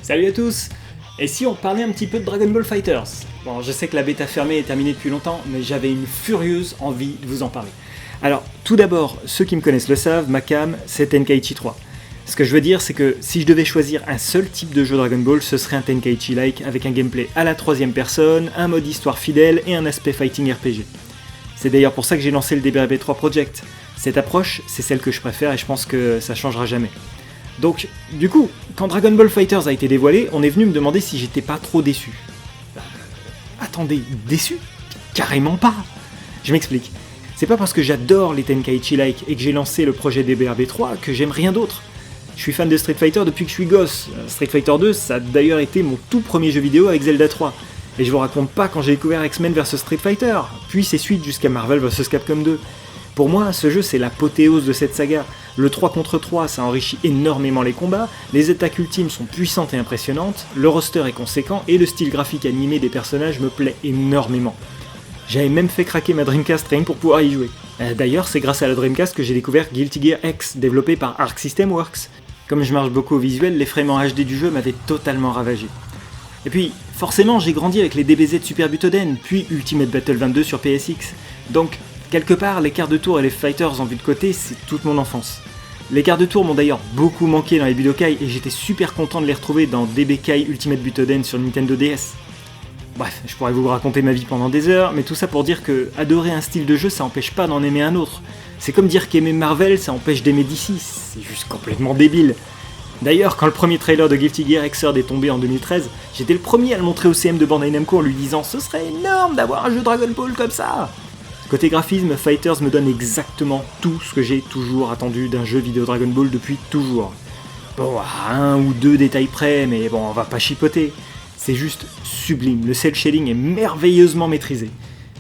Salut à tous! Et si on parlait un petit peu de Dragon Ball FighterZ? Bon, je sais que la bêta fermée est terminée depuis longtemps, mais j'avais une furieuse envie de vous en parler. Alors, tout d'abord, ceux qui me connaissent le savent, ma cam, c'est Tenkaichi 3. Ce que je veux dire, c'est que si je devais choisir un seul type de jeu Dragon Ball, ce serait un Tenkaichi-like avec un gameplay à la troisième personne, un mode histoire fidèle et un aspect fighting RPG. C'est d'ailleurs pour ça que j'ai lancé le DBRB3 Project. Cette approche, c'est celle que je préfère et je pense que ça changera jamais. Donc, du coup, quand Dragon Ball FighterZ a été dévoilé, on est venu me demander si j'étais pas trop déçu. Attendez, déçu? Carrément pas! Je m'explique. C'est pas parce que j'adore les Tenkaichi-like et que j'ai lancé le projet DBRB3 que j'aime rien d'autre. Je suis fan de Street Fighter depuis que je suis gosse. Street Fighter 2, ça a d'ailleurs été mon tout premier jeu vidéo avec Zelda 3. Et je vous raconte pas quand j'ai découvert X-Men vs Street Fighter, puis ses suites jusqu'à Marvel vs Capcom 2. Pour moi, ce jeu c'est l'apothéose de cette saga. Le 3 contre 3, ça enrichit énormément les combats, les attaques ultimes sont puissantes et impressionnantes, le roster est conséquent et le style graphique animé des personnages me plaît énormément. J'avais même fait craquer ma Dreamcast rien pour pouvoir y jouer. D'ailleurs, c'est grâce à la Dreamcast que j'ai découvert Guilty Gear X, développé par Arc System Works. Comme je marche beaucoup au visuel, les frames en HD du jeu m'avaient totalement ravagé. Et puis, forcément, j'ai grandi avec les DBZ Super Butoden, puis Ultimate Battle 22 sur PSX. Donc, quelque part, les quarts de tour et les fighters en vue de côté, c'est toute mon enfance. Les quarts de tour m'ont d'ailleurs beaucoup manqué dans les Budokai et j'étais super content de les retrouver dans DBK Ultimate Butoden sur Nintendo DS. Bref, je pourrais vous raconter ma vie pendant des heures, mais tout ça pour dire que adorer un style de jeu, ça empêche pas d'en aimer un autre. C'est comme dire qu'aimer Marvel, ça empêche d'aimer DC, c'est juste complètement débile. D'ailleurs, quand le premier trailer de Guilty Gear Xrd est tombé en 2013, j'étais le premier à le montrer au CM de Bandai Namco en lui disant « Ce serait énorme d'avoir un jeu Dragon Ball comme ça !» Côté graphisme, Fighters me donne exactement tout ce que j'ai toujours attendu d'un jeu vidéo Dragon Ball depuis toujours. Bon, à un ou deux détails près, mais bon, on va pas chipoter. C'est juste sublime, le cel shading est merveilleusement maîtrisé.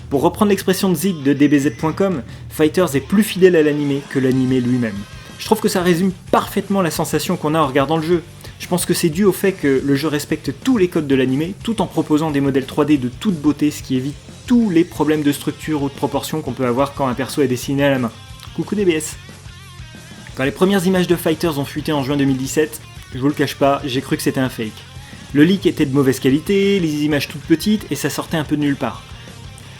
Pour reprendre l'expression de Zig de DBZ.com, Fighters est plus fidèle à l'animé que l'animé lui-même. Je trouve que ça résume parfaitement la sensation qu'on a en regardant le jeu. Je pense que c'est dû au fait que le jeu respecte tous les codes de l'animé, tout en proposant des modèles 3D de toute beauté, ce qui évite tous les problèmes de structure ou de proportion qu'on peut avoir quand un perso est dessiné à la main. Coucou DBS. Quand les premières images de Fighters ont fuité en juin 2017, je vous le cache pas, j'ai cru que c'était un fake. Le leak était de mauvaise qualité, les images toutes petites et ça sortait un peu de nulle part.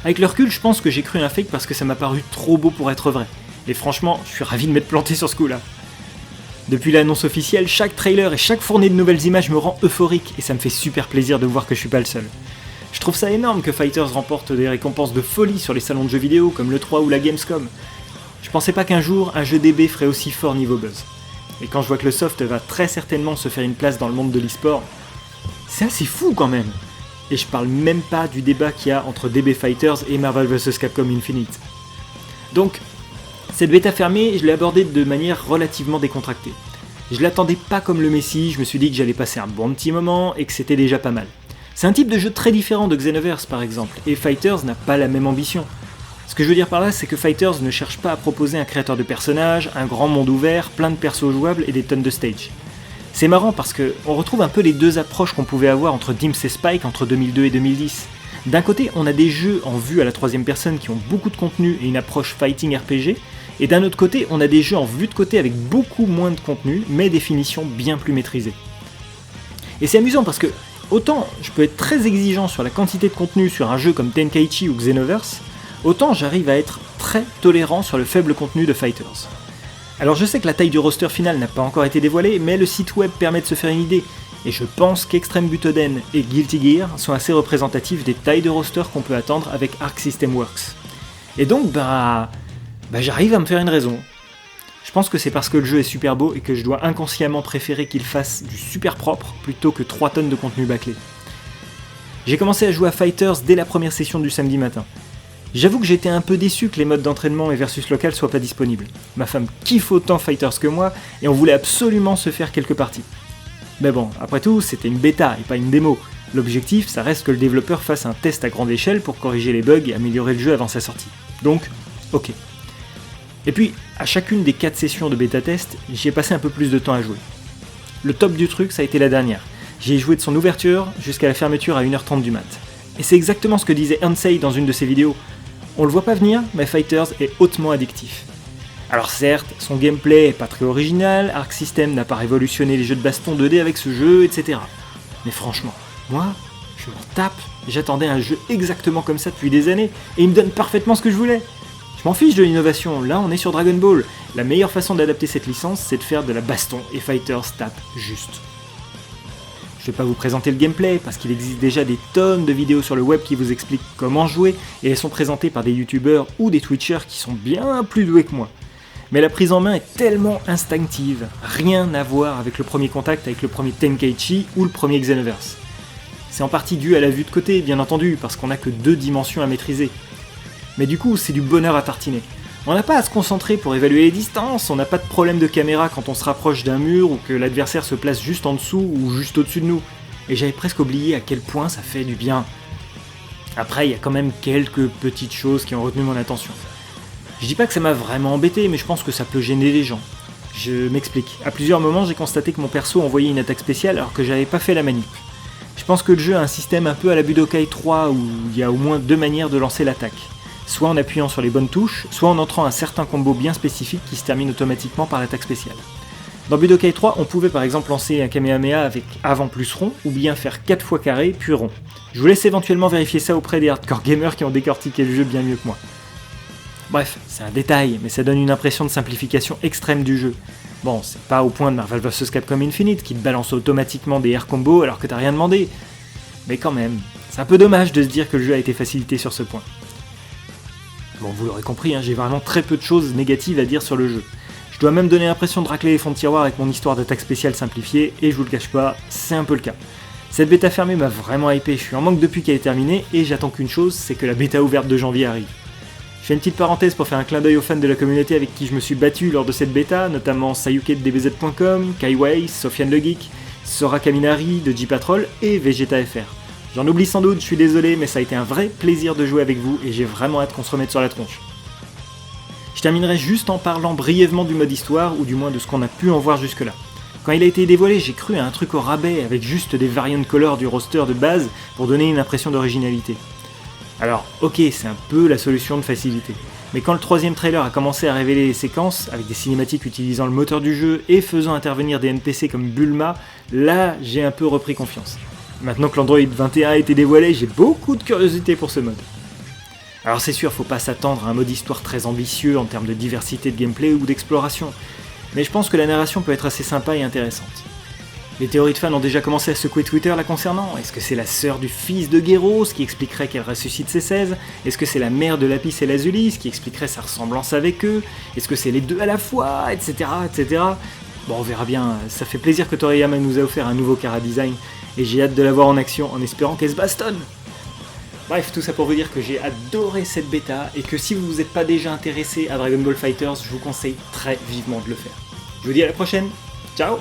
Avec le recul, je pense que j'ai cru un fake parce que ça m'a paru trop beau pour être vrai. Et franchement, je suis ravi de m'être planté sur ce coup-là. Depuis l'annonce officielle, chaque trailer et chaque fournée de nouvelles images me rend euphorique et ça me fait super plaisir de voir que je suis pas le seul. Je trouve ça énorme que Fighters remporte des récompenses de folie sur les salons de jeux vidéo comme le 3 ou la Gamescom. Je pensais pas qu'un jour un jeu DB ferait aussi fort niveau buzz. Et quand je vois que le soft va très certainement se faire une place dans le monde de l'e-sport, c'est assez fou quand même. Et je parle même pas du débat qu'il y a entre DB Fighters et Marvel vs Capcom Infinite. Donc, cette bêta fermée, je l'ai abordée de manière relativement décontractée. Je l'attendais pas comme le Messi, je me suis dit que j'allais passer un bon petit moment et que c'était déjà pas mal. C'est un type de jeu très différent de Xenoverse par exemple, et Fighters n'a pas la même ambition. Ce que je veux dire par là, c'est que Fighters ne cherche pas à proposer un créateur de personnages, un grand monde ouvert, plein de persos jouables et des tonnes de stages. C'est marrant parce qu'on retrouve un peu les deux approches qu'on pouvait avoir entre Dimps et Spike entre 2002 et 2010. D'un côté, on a des jeux en vue à la troisième personne qui ont beaucoup de contenu et une approche fighting RPG, et d'un autre côté, on a des jeux en vue de côté avec beaucoup moins de contenu, mais des finitions bien plus maîtrisées. Et c'est amusant parce que, autant je peux être très exigeant sur la quantité de contenu sur un jeu comme Tenkaichi ou Xenoverse, autant j'arrive à être très tolérant sur le faible contenu de Fighters. Alors je sais que la taille du roster final n'a pas encore été dévoilée, mais le site web permet de se faire une idée, et je pense qu'Extreme Butoden et Guilty Gear sont assez représentatifs des tailles de roster qu'on peut attendre avec Arc System Works. Et donc, j'arrive à me faire une raison. Je pense que c'est parce que le jeu est super beau et que je dois inconsciemment préférer qu'il fasse du super propre plutôt que 3 tonnes de contenu bâclé. J'ai commencé à jouer à Fighters dès la première session du samedi matin. J'avoue que j'étais un peu déçu que les modes d'entraînement et versus local soient pas disponibles. Ma femme kiffe autant Fighters que moi et on voulait absolument se faire quelques parties. Mais bon, après tout, c'était une bêta et pas une démo. L'objectif, ça reste que le développeur fasse un test à grande échelle pour corriger les bugs et améliorer le jeu avant sa sortie. Donc, ok. Et puis, à chacune des 4 sessions de bêta-test, j'y ai passé un peu plus de temps à jouer. Le top du truc, ça a été la dernière. J'y ai joué de son ouverture jusqu'à la fermeture à 1h30 du mat. Et c'est exactement ce que disait Hansei dans une de ses vidéos. On le voit pas venir, mais Fighters est hautement addictif. Alors certes, son gameplay est pas très original, Arc System n'a pas révolutionné les jeux de baston 2D avec ce jeu, etc. Mais franchement, moi, je m'en tape. J'attendais un jeu exactement comme ça depuis des années, et il me donne parfaitement ce que je voulais. Je m'en fiche de l'innovation, là on est sur Dragon Ball. La meilleure façon d'adapter cette licence, c'est de faire de la baston, et Fighters tape juste. Je vais pas vous présenter le gameplay, parce qu'il existe déjà des tonnes de vidéos sur le web qui vous expliquent comment jouer, et elles sont présentées par des youtubeurs ou des twitchers qui sont bien plus doués que moi. Mais la prise en main est tellement instinctive, rien à voir avec le premier contact avec le premier Tenkaichi ou le premier Xenoverse. C'est en partie dû à la vue de côté, bien entendu, parce qu'on n'a que 2 dimensions à maîtriser. Mais du coup, c'est du bonheur à tartiner. On n'a pas à se concentrer pour évaluer les distances, on n'a pas de problème de caméra quand on se rapproche d'un mur ou que l'adversaire se place juste en dessous ou juste au-dessus de nous. Et j'avais presque oublié à quel point ça fait du bien. Après, il y a quand même quelques petites choses qui ont retenu mon attention. Je dis pas que ça m'a vraiment embêté, mais je pense que ça peut gêner les gens. Je m'explique. À plusieurs moments, j'ai constaté que mon perso envoyait une attaque spéciale alors que j'avais pas fait la manip. Je pense que le jeu a un système un peu à la Budokai 3 où il y a au moins 2 manières de lancer l'attaque. Soit en appuyant sur les bonnes touches, soit en entrant un certain combo bien spécifique qui se termine automatiquement par l'attaque spéciale. Dans Budokai 3, on pouvait par exemple lancer un Kamehameha avec avant plus rond, ou bien faire 4 fois carré puis rond. Je vous laisse éventuellement vérifier ça auprès des hardcore gamers qui ont décortiqué le jeu bien mieux que moi. Bref, c'est un détail, mais ça donne une impression de simplification extrême du jeu. Bon, c'est pas au point de Marvel vs Capcom Infinite qui te balance automatiquement des air combos alors que t'as rien demandé. Mais quand même, c'est un peu dommage de se dire que le jeu a été facilité sur ce point. Bon, vous l'aurez compris, j'ai vraiment très peu de choses négatives à dire sur le jeu. Je dois même donner l'impression de racler les fonds de tiroir avec mon histoire d'attaque spéciale simplifiée, et je vous le cache pas, c'est un peu le cas. Cette bêta fermée m'a vraiment hypé, je suis en manque depuis qu'elle est terminée, et j'attends qu'une chose, c'est que la bêta ouverte de janvier arrive. Je fais une petite parenthèse pour faire un clin d'œil aux fans de la communauté avec qui je me suis battu lors de cette bêta, notamment Sayuke de DBZ.com, Kaiwei, Sofiane le Geek, Sora Kaminari de J-Patrol et Vegeta FR. J'en oublie sans doute, je suis désolé, mais ça a été un vrai plaisir de jouer avec vous et j'ai vraiment hâte qu'on se remette sur la tronche. Je terminerai juste en parlant brièvement du mode histoire, ou du moins de ce qu'on a pu en voir jusque-là. Quand il a été dévoilé, j'ai cru à un truc au rabais avec juste des variant colors du roster de base pour donner une impression d'originalité. Alors, ok, c'est un peu la solution de facilité. Mais quand le 3ème trailer a commencé à révéler les séquences, avec des cinématiques utilisant le moteur du jeu et faisant intervenir des NPC comme Bulma, là, j'ai un peu repris confiance. Maintenant que l'Android 21 a été dévoilé, j'ai beaucoup de curiosité pour ce mode. Alors c'est sûr, faut pas s'attendre à un mode histoire très ambitieux en termes de diversité de gameplay ou d'exploration, mais je pense que la narration peut être assez sympa et intéressante. Les théories de fans ont déjà commencé à secouer Twitter la concernant. Est-ce que c'est la sœur du fils de Gero, ce qui expliquerait qu'elle ressuscite ses 16 ? Est-ce que c'est la mère de Lapis et Lazuli, ce qui expliquerait sa ressemblance avec eux ? Est-ce que c'est les deux à la fois, etc., etc. Bon, on verra bien, ça fait plaisir que Toriyama nous a offert un nouveau Chara design, et j'ai hâte de la voir en action en espérant qu'elle se bastonne. Bref, tout ça pour vous dire que j'ai adoré cette bêta, et que si vous vous êtes pas déjà intéressé à Dragon Ball FighterZ, je vous conseille très vivement de le faire. Je vous dis à la prochaine, ciao.